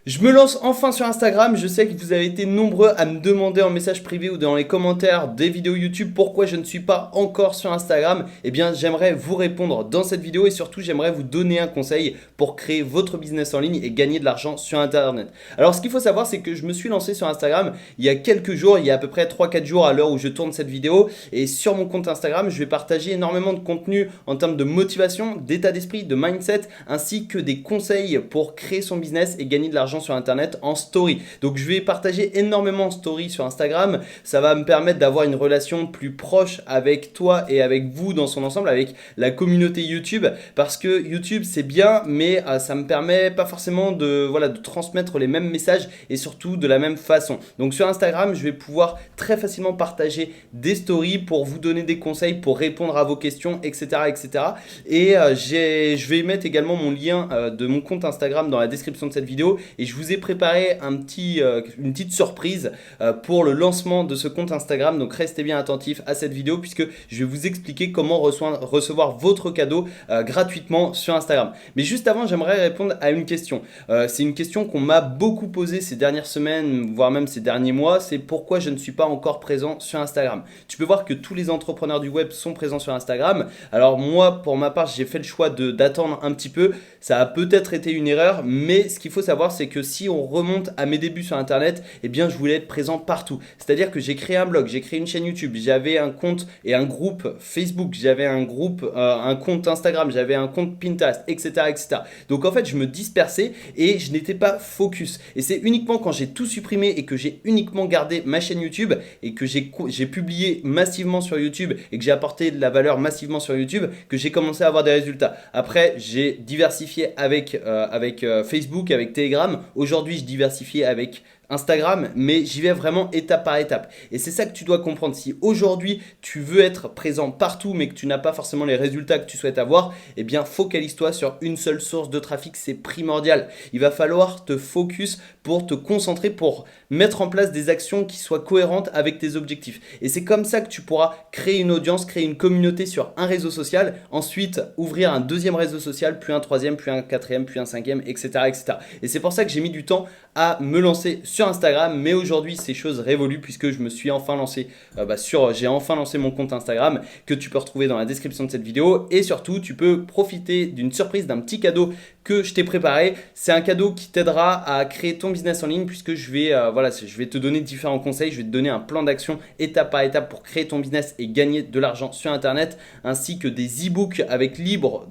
Je me lance enfin sur Instagram. Je sais que vous avez été nombreux à me demander en message privé ou dans les commentaires des vidéos YouTube pourquoi je ne suis pas encore sur Instagram. Eh bien, j'aimerais vous répondre dans cette vidéo et surtout, j'aimerais vous donner un conseil pour créer votre business en ligne et gagner de l'argent sur Internet. Alors, ce qu'il faut savoir, c'est que je me suis lancé sur Instagram il y a quelques jours, il y a à peu près 3-4 jours à l'heure où je tourne cette vidéo. Et sur mon compte Instagram, je vais partager énormément de contenu en termes de motivation, d'état d'esprit, de mindset, ainsi que des conseils pour créer son business et gagner de l'argent sur Internet en story. Donc je vais partager énormément en story sur Instagram. Ça va me permettre d'avoir une relation plus proche avec toi et avec vous dans son ensemble, avec la communauté YouTube. Parce que YouTube c'est bien, mais ça me permet pas forcément de transmettre les mêmes messages et surtout de la même façon. Donc sur Instagram, je vais pouvoir très facilement partager des stories pour vous donner des conseils, pour répondre à vos questions, etc. etc. Et je vais mettre également mon lien de mon compte Instagram dans la description de cette vidéo et je vous ai préparé une petite surprise pour le lancement de ce compte Instagram. Donc restez bien attentifs à cette vidéo puisque je vais vous expliquer comment recevoir votre cadeau gratuitement sur Instagram. Mais juste avant, j'aimerais répondre à une question. C'est une question qu'on m'a beaucoup posée ces dernières semaines, voire même ces derniers mois. C'est pourquoi je ne suis pas encore présent sur Instagram. Tu peux voir que tous les entrepreneurs du web sont présents sur Instagram. Alors moi, pour ma part, j'ai fait le choix d'attendre un petit peu. Ça a peut-être été une erreur, mais ce qu'il faut savoir, c'est que si on remonte à mes débuts sur Internet, eh bien, je voulais être présent partout. C'est-à-dire que j'ai créé un blog, j'ai créé une chaîne YouTube, j'avais un compte et un groupe Facebook, j'avais un compte Instagram, j'avais un compte Pinterest, etc., etc. Donc en fait, je me dispersais et je n'étais pas focus. Et c'est uniquement quand j'ai tout supprimé et que j'ai uniquement gardé ma chaîne YouTube et que j'ai publié massivement sur YouTube et que j'ai apporté de la valeur massivement sur YouTube que j'ai commencé à avoir des résultats. Après, j'ai diversifié avec Facebook, avec Telegram. Aujourd'hui, je diversifie avec Instagram, mais j'y vais vraiment étape par étape. Et c'est ça que tu dois comprendre. Si aujourd'hui tu veux être présent partout, mais que tu n'as pas forcément les résultats que tu souhaites avoir, eh bien focalise-toi sur une seule source de trafic, c'est primordial. Il va falloir te focus pour te concentrer, pour mettre en place des actions qui soient cohérentes avec tes objectifs. Et c'est comme ça que tu pourras créer une audience, créer une communauté sur un réseau social, ensuite ouvrir un deuxième réseau social, puis un troisième, puis un quatrième, puis un cinquième, etc. etc. Et c'est pour ça que j'ai mis du temps à me lancer sur Instagram, mais aujourd'hui ces choses révoluent puisque je me suis enfin lancé j'ai enfin lancé mon compte Instagram que tu peux retrouver dans la description de cette vidéo et surtout tu peux profiter d'une surprise, d'un petit cadeau que je t'ai préparé. C'est un cadeau qui t'aidera à créer ton business en ligne puisque je vais te donner différents conseils, je vais te donner un plan d'action étape par étape pour créer ton business et gagner de l'argent sur Internet ainsi que des e-books avec droit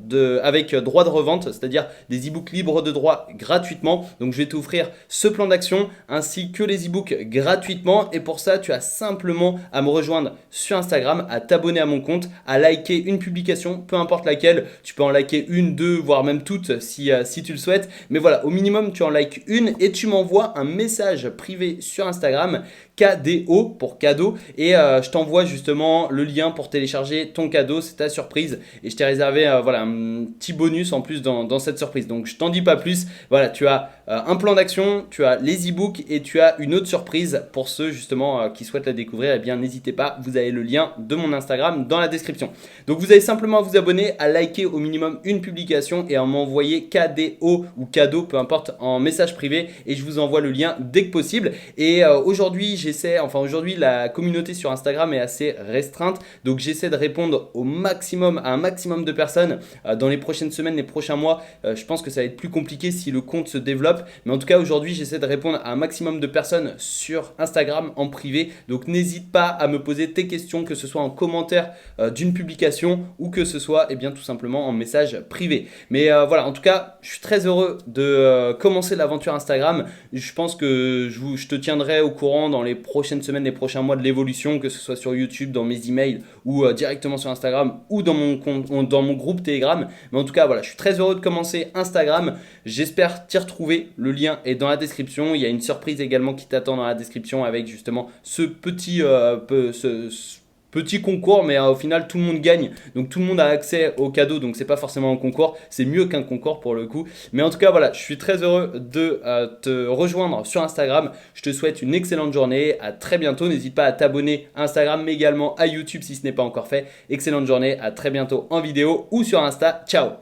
de revente, c'est-à-dire des e-books libres de droit gratuitement. Donc je vais t'offrir ce plan d'action ainsi que les e-books gratuitement et pour ça tu as simplement à me rejoindre sur Instagram, à t'abonner à mon compte, à liker une publication, peu importe laquelle. Tu peux en liker une, deux, voire même toutes si tu le souhaites, mais voilà, au minimum tu en likes une et tu m'envoies un message privé sur Instagram KDO pour cadeau et je t'envoie justement le lien pour télécharger ton cadeau, c'est ta surprise et je t'ai réservé un petit bonus en plus dans cette surprise. Donc je t'en dis pas plus, voilà, tu as un plan d'action, tu as les e-books et tu as une autre surprise pour ceux justement qui souhaitent la découvrir. Eh bien n'hésitez pas, vous avez le lien de mon Instagram dans la description. Donc vous avez simplement à vous abonner, à liker au minimum une publication et à m'envoyer KDO ou cadeau, peu importe, en message privé et je vous envoie le lien dès que possible. Et aujourd'hui la communauté sur Instagram est assez restreinte, donc j'essaie de répondre à un maximum de personnes dans les prochaines semaines, les prochains mois. Je pense que ça va être plus compliqué si le compte se développe, mais en tout cas aujourd'hui j'essaie de répondre à un maximum de personnes sur Instagram en privé, donc n'hésite pas à me poser tes questions, que ce soit en commentaire d'une publication ou que ce soit tout simplement en message privé. Mais voilà, en tout cas je suis très heureux de commencer l'aventure Instagram. Je pense que je te tiendrai au courant dans les prochaines semaines, les prochains mois de l'évolution, que ce soit sur YouTube, dans mes emails ou directement sur Instagram ou dans mon groupe Telegram. Mais en tout cas, voilà, je suis très heureux de commencer Instagram. J'espère t'y retrouver. Le lien est dans la description. Il y a une surprise également qui t'attend dans la description avec justement ce petit concours, mais au final tout le monde gagne, donc tout le monde a accès au cadeau, donc c'est pas forcément un concours, c'est mieux qu'un concours pour le coup. Mais en tout cas voilà, je suis très heureux de te rejoindre sur Instagram. Je te souhaite une excellente journée, à très bientôt. N'hésite pas à t'abonner à Instagram mais également à YouTube si ce n'est pas encore fait. Excellente journée, à très bientôt en vidéo ou sur Insta. Ciao.